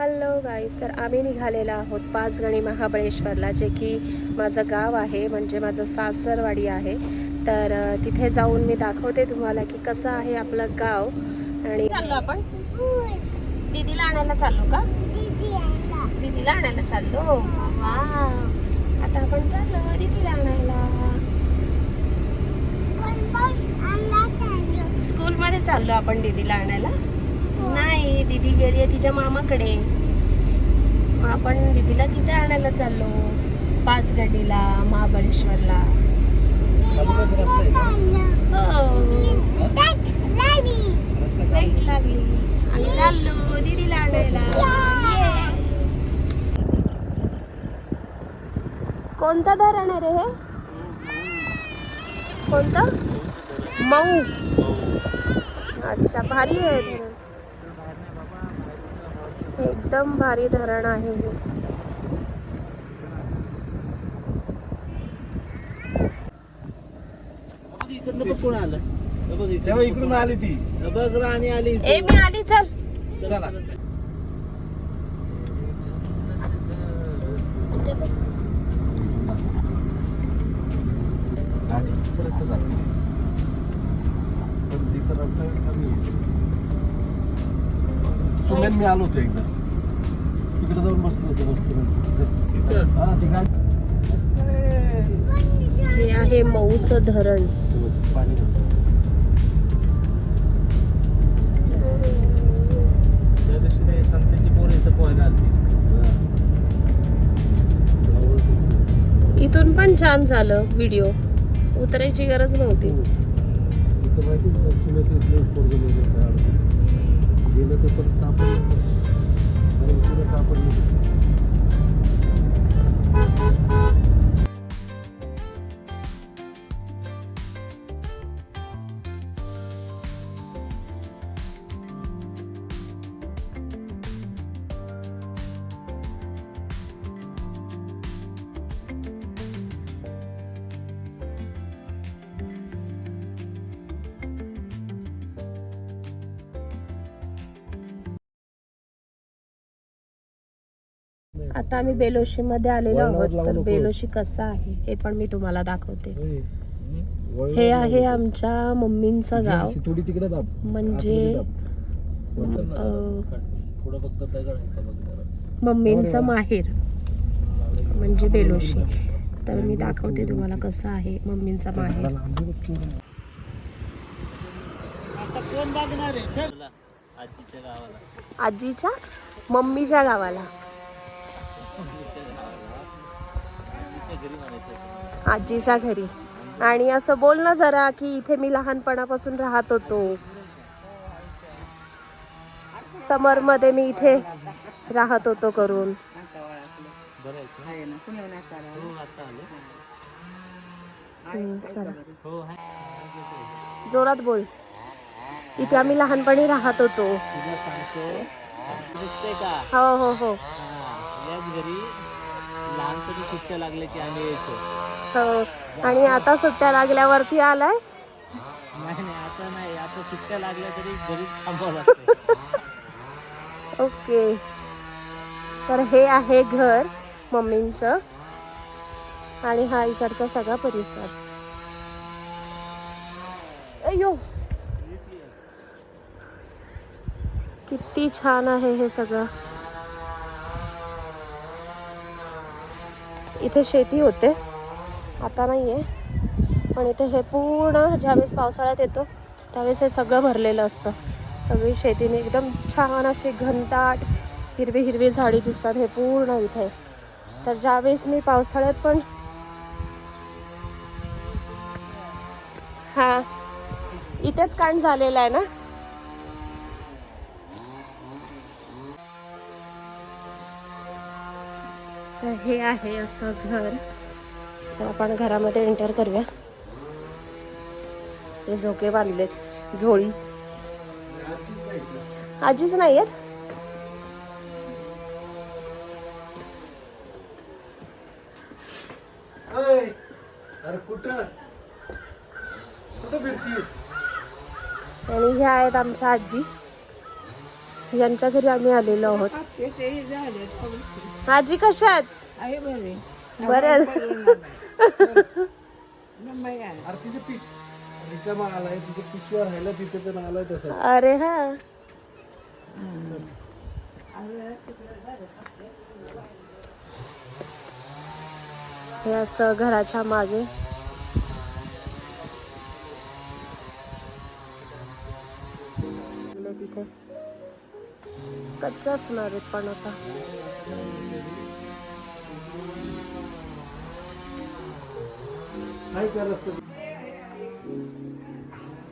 Hello गाईस, तर आम्ही निघालेलो आहोत पाचगणी महाबळेश्वरला, जे की माझं गाव आहे, म्हणजे माझं सासरवाडी आहे. तर तिथे जाऊन मी दाखवते तुम्हाला की कसं आहे आपलं गाव. आणि चाललो आपण दीदीला आणायला चाललो का? दीदीला आणायला चाललो. वाव, आता आपण चाललो दीदीला आणायला. स्कूलमध्ये चाललो आपण दीदीला आणायला. नाही, दीदी गेली आहे तिच्या मामाकडे. मग आपण दीदीला तिथे आणायला चाललो, पाचगणीला, महाबळेश्वरला. लाईट लागली, आम्ही चाललो दीदीला आणायला. कोणतं धरण आहे रे हे? कोणतं? मऊ. अच्छा, भारी आहे धरण, एकदम भारी धरण आहे हे. इकडून आली ती राणी आली. ए मी आली, चल चला. सुमेन मी आलो होतो एकदा, तिकडे जाऊन बसलो होतो हे आहे मऊचं धरण. पाणी त्या दिवशी संत्याची पोरं इथं पोहायला आली. इथून पण छान झालं, व्हिडिओ उतरायची गरज नव्हती. इथं माहिती सुनेचं इथलं पोरगं गेलं तर परत सापडलं, सापडलं. आता आम्ही बेलोशी मध्ये आलेलो आहोत. तर बेलोशी कसं आहे हे पण मी तुम्हाला दाखवते. हे आहे आमच्या मम्मींचं गाव, म्हणजे मम्मींचं माहेर म्हणजे बेलोशी. तर मी दाखवते तुम्हाला कसं आहे मम्मींचं माहेर. आजीच्या मम्मीच्या गावाला, आजीच्या घरी. आणि असं बोल ना जरा की इथे मी लहानपणापासून राहत होतो. समर मध्ये मी इथे राहत होतो करून. चला जोरात बोल. इथे आम्ही लहानपणी राहत होतो. हो हो हो. लहानपणी सुट्ट्या लागल्या की आम्ही यायचो. हो, आणि आता सुट्ट्या लागल्यावरती आलाय. नाही आता नाही, आता सुट्ट्या लागल्या तरी घरीच थांबावं लागतं. ओके, तर हे आहे घर मम्मींचं आणि हा इकडचा सगळा परिसर. अयो, किती छान आहे हे सगळं. इथे शेती होते, आता नाहीये, पण इथे हे पूर्ण ज्यावेळेस पावसाळ्यात येतो त्यावेळेस हे सगळं भरलेलं असतं. सगळी शेतीने एकदम छान अशी घनदाट हिरवी हिरवी झाडी दिसतात हे पूर्ण इथे. तर ज्यावेळेस मी पावसाळ्यात पण हा इथेच कांड झालेला आहे ना. तर हे आहे असं घर. तर आपण घरामध्ये एंटर करूया. हे झोके बांधलेत, झोळी. आजीच नाही आहेत. अरे कुठं कुठं फिरतीस? आणि ह्या आहेत आमच्या आजी. यांच्या घरी आम्ही आलेलो आहोत. आजी कशा आहेत? बऱ्या. रिकामा आलाय तिथे पिशव्या राहिला तिथे आलाय तसं. अरे हा. हे असं घराच्या मागे तिथे कच्चे असणार आहेत पण आता.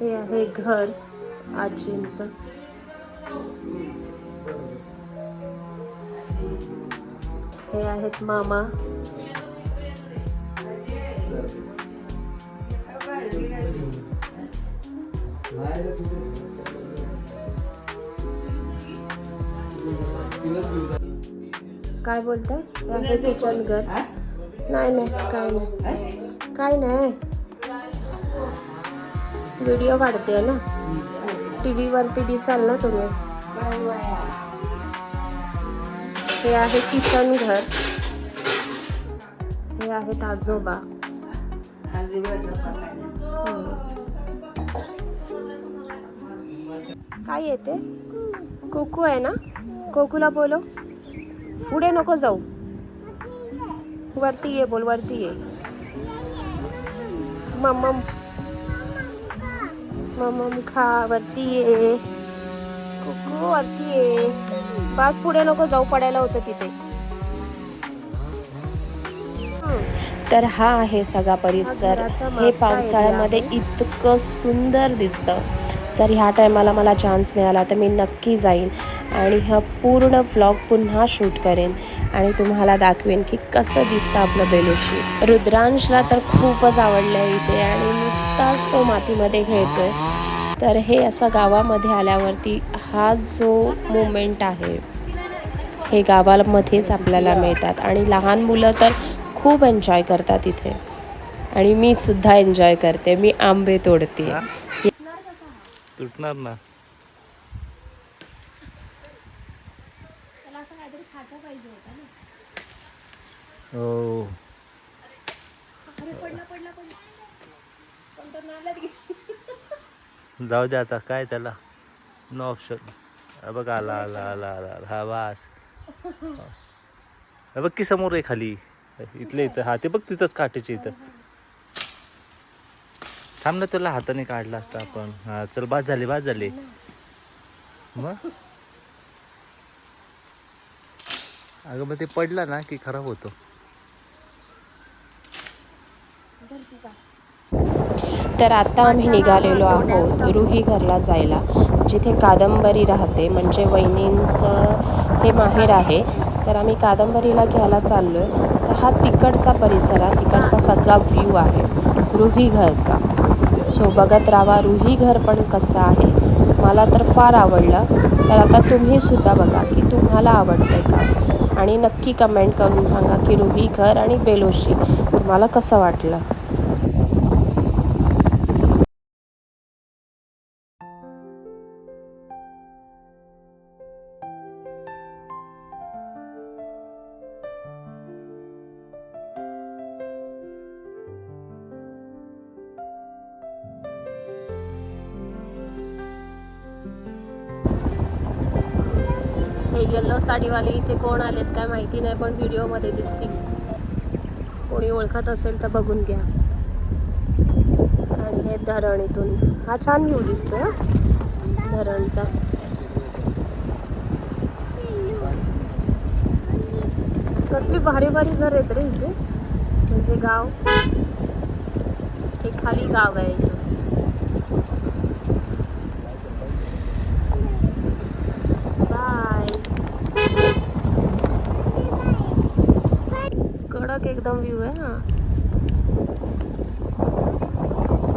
हे आहे घर आजींचं. हे आहेत मामा. काय बोलताय? हे आहे किचन घर. नाही नाही काय नाही काय नाही. व्हिडिओ काढते ना, टीव्ही वरती दिसाल ना तुम्ही. हे आहे किचन घर. हे आहेत आजोबा. काय येते? कोकू आहे ना, कोकूला बोलो. पुढे नको जाऊ, वरती ये बोल, वरती ये. मम्मम मम्मम खा, वरती ये. कोकू वरती ये. बस पुढे नको जाऊ, पडायला होतं तिथे. तर हा आहे सगळा परिसर. हे पावसाळ्यामध्ये इतकं सुंदर दिसतं. जर ह्या टायमाला मला चान्स मिळाला तर मी नक्की जाईन आणि हा पूर्ण व्लॉग पुन्हा शूट करेन आणि तुम्हाला दाखवेन की कसं दिसतं आपलं बेलोशी. रुद्रांशला तर खूपच आवडलं आहे इथे आणि नुसताच तो मातीमध्ये खेळतोय. तर हे असं गावामध्ये आल्यावरती हा जो मोमेंट आहे हे गावामध्येच आपल्याला मिळतात आणि लहान मुलं तर खूप एन्जॉय करतात इथे आणि मी सुद्धा एन्जॉय करते. मी आंबे तोडते. तुटणार ना. हो जाऊ दे आता काय त्याला, नो ऑप्शन. बघ आला आला आला आला हा वास. बघ की समोर आहे खाली इथल्या इथं. हा ते बघ तिथंच काटेचे इथं. थांब ना, तुला हाताने काढला असता आपण. हा चल, बाद झाले बाद झाले. मग अगं मग ते पडलं ना की खराब होतो. तर आता आम्ही निघालेलो आहोत रुही घरला जायला, जिथे कादंबरी राहते. म्हणजे वहिनींचं हे माहेर आहे. तर आम्ही कादंबरीला घ्यायला चाललो आहे. तर हा तिकडचा परिसर आहे, तिकडचा सगळा व्ह्यू आहे रुही घरचा. सो बघत राहा रुही घर पण कसं आहे. मला तर फार आवडलं. तर आता तुम्हीसुद्धा बघा की तुम्हाला आवडतं आहे का, आणि नक्की कमेंट करून सांगा की रुही घर आणि बेलोशी तुम्हाला कसं वाटलं. हे येल्लो साडीवाले इथे कोण आलेत काय माहिती नाही, पण व्हिडिओमध्ये दिसतील. कोणी ओळखत असेल तर बघून घ्या. आणि हे धरण इथून हा छान व्ह्यू दिसतो धरणचा. कसली भारी भारी घर आहेत रे इथे. म्हणजे गाव हे खाली गाव आहे इथं. कडक एकदम व्ह्यू आहे हा.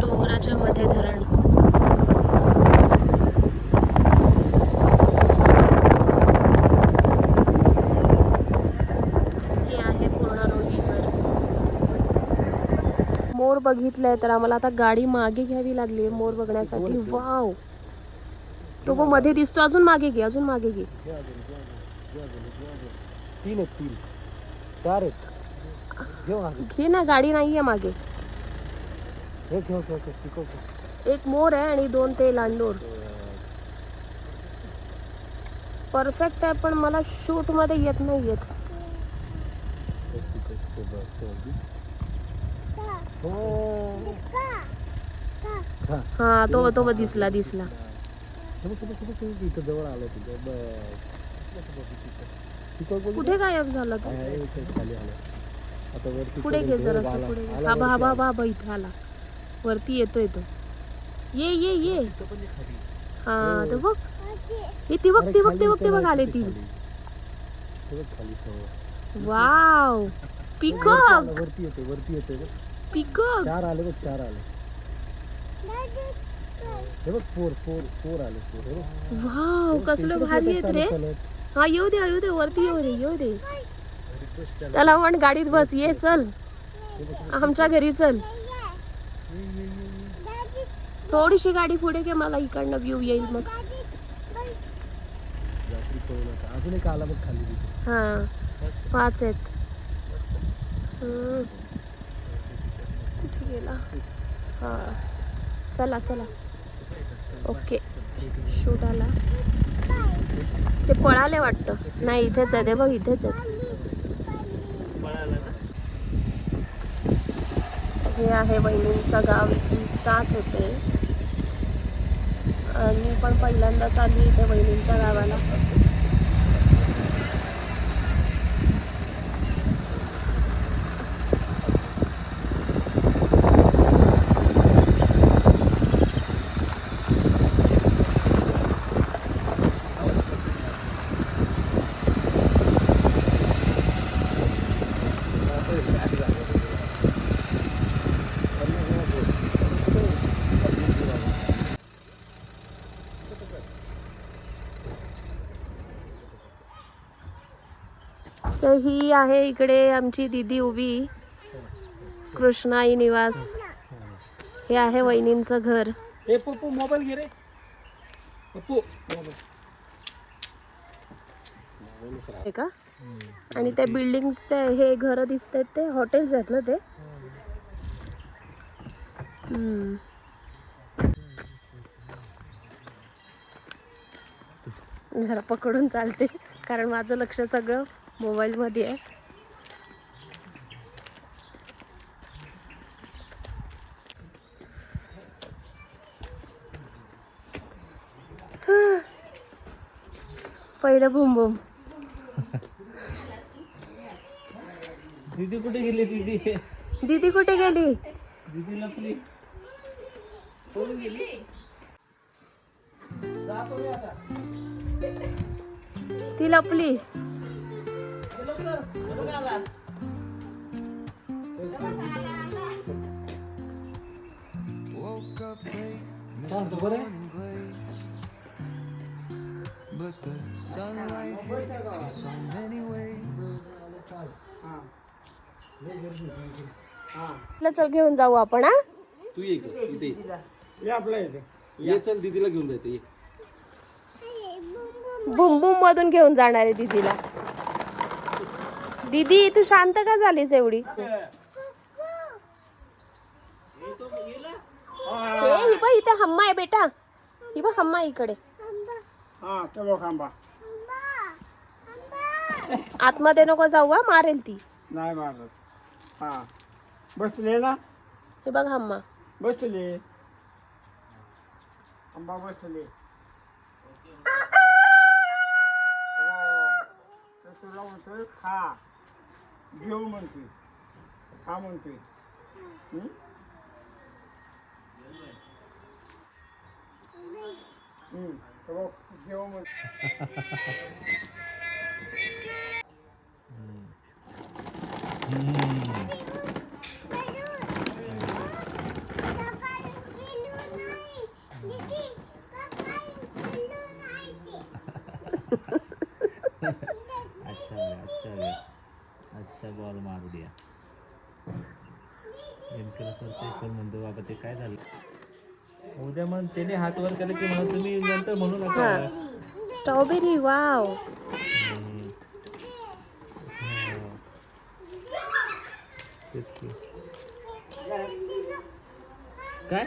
डोंगराच्या मध्ये धरण. हे आहे पूर्ण रुही घर. मोर बघितलंय तर आम्हाला आता गाडी मागे घ्यावी लागली मोर बघण्यासाठी. वाव, तो पण मध्ये दिसतो. अजून मागे घे, अजून मागे घे. घे अजून, घे अजून, घे अजून, घे अजून. 3 आहेत, 3 4 आहेत. घेऊ ना घे ना, गाडी नाहीये मागे. हे घेऊ घेऊ घेऊ शिकव. एक मोर आहे आणि 2 ते लांडोर. परफेक्ट आहे, पण मला शूट मध्ये येत नाही येत. हा तो तो दिसला दिसला. इथं जवळ आलं तुझं. कुठे गायब झाला तो? खाली आलं. आता वरती पुढे घे जरा, पुढे घे. हा बा बा बा बा इथे आला. वरती येतोय तो. ये ये ये. हा तो बघ. हे ती बघ, ती बघ, ती बघ, ती बघ आले 3. Wow, peacock. वरती येते, वरती येते. पिकॉक 4 आले बघ, 4 आले. हे बघ 4 आले. 4 हे बघ. वाव, कसलं भारी आहेत रे. हा येऊ दे, येऊ दे, वरती येऊ दे, येऊ दे. त्याला म्हण गाडीत बस. ये चल, आमच्या घरी चल. थोडीशी गाडी पुढे घे, मला इकडनं व्ह्यू येईल मग. अजून एक आला बघ खाली. हा 5 आहेत. कुठे गेला? हा चला चला. ओके, शूट आला. ते पळाले वाटतं. नाही इथेच आहे ते बघ, इथेच आहे. हे आहे वहिनींचं गाव. इथून स्टार्ट होते. मी पण पहिल्यांदाच आली इथे वहिनींच्या गावाला. तर ही आहे इकडे आमची दीदी उभी. कृष्णाई निवास. हे आहे वहिनींचं घर. ए पप्पू मोबाईल घे रे. पप्पू हे का? आणि ते बिल्डिंग्स, ते हे घर दिसतात ते हॉटेल्स आहेत ना ते. जरा पकडून चालते, कारण माझं लक्ष सगळं मोबाईलमध्ये आहे. पहिलं बुम बुम. दीदी कुठे गेली? दीदी कुठे गेली? दीदी लपली. पळून गेली. ती लपली. चल घेऊन जाऊ आपण. हा तू ये इथे ये. आपल्या इथे ये. चल दीदीला घेऊन जायचं. ये बुम बुम मधून घेऊन जाणार आहे दीदीला. दीदी तू शांत का झालीस एवढी? ही बघ इथे हम्मा आहे बेटा. ही बघ हम्मा इकडे. आतमध्ये नको जाऊ, हा मारेल ती. नाही मारत. हा बसले ना. हे बघ हम्मा बसले. आंबा बसले. तुला म्हणतोय खा. घेऊ म्हणतोय. खा म्हणतोय. घेऊ म्हणतोय. अच्छा बॉल मारू द्या. नेमकं करते पण म्हणतो बाबा ते काय झालं. उद्या मग त्याने हात वर केलं की म्हणून तुम्ही नंतर म्हणू नका. हा स्ट्रॉबेरी वाव. हम्म. हा. तेच की. काय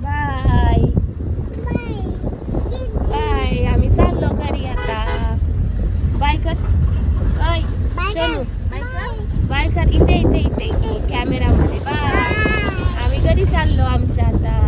बाय बाय. आम्ही चाललो घरी आता. बाय कर. बाय चलू बाय कर. इथे इथे इथे कॅमेरामध्ये. बाय. आम्ही घरी चाललो आमच्या आता.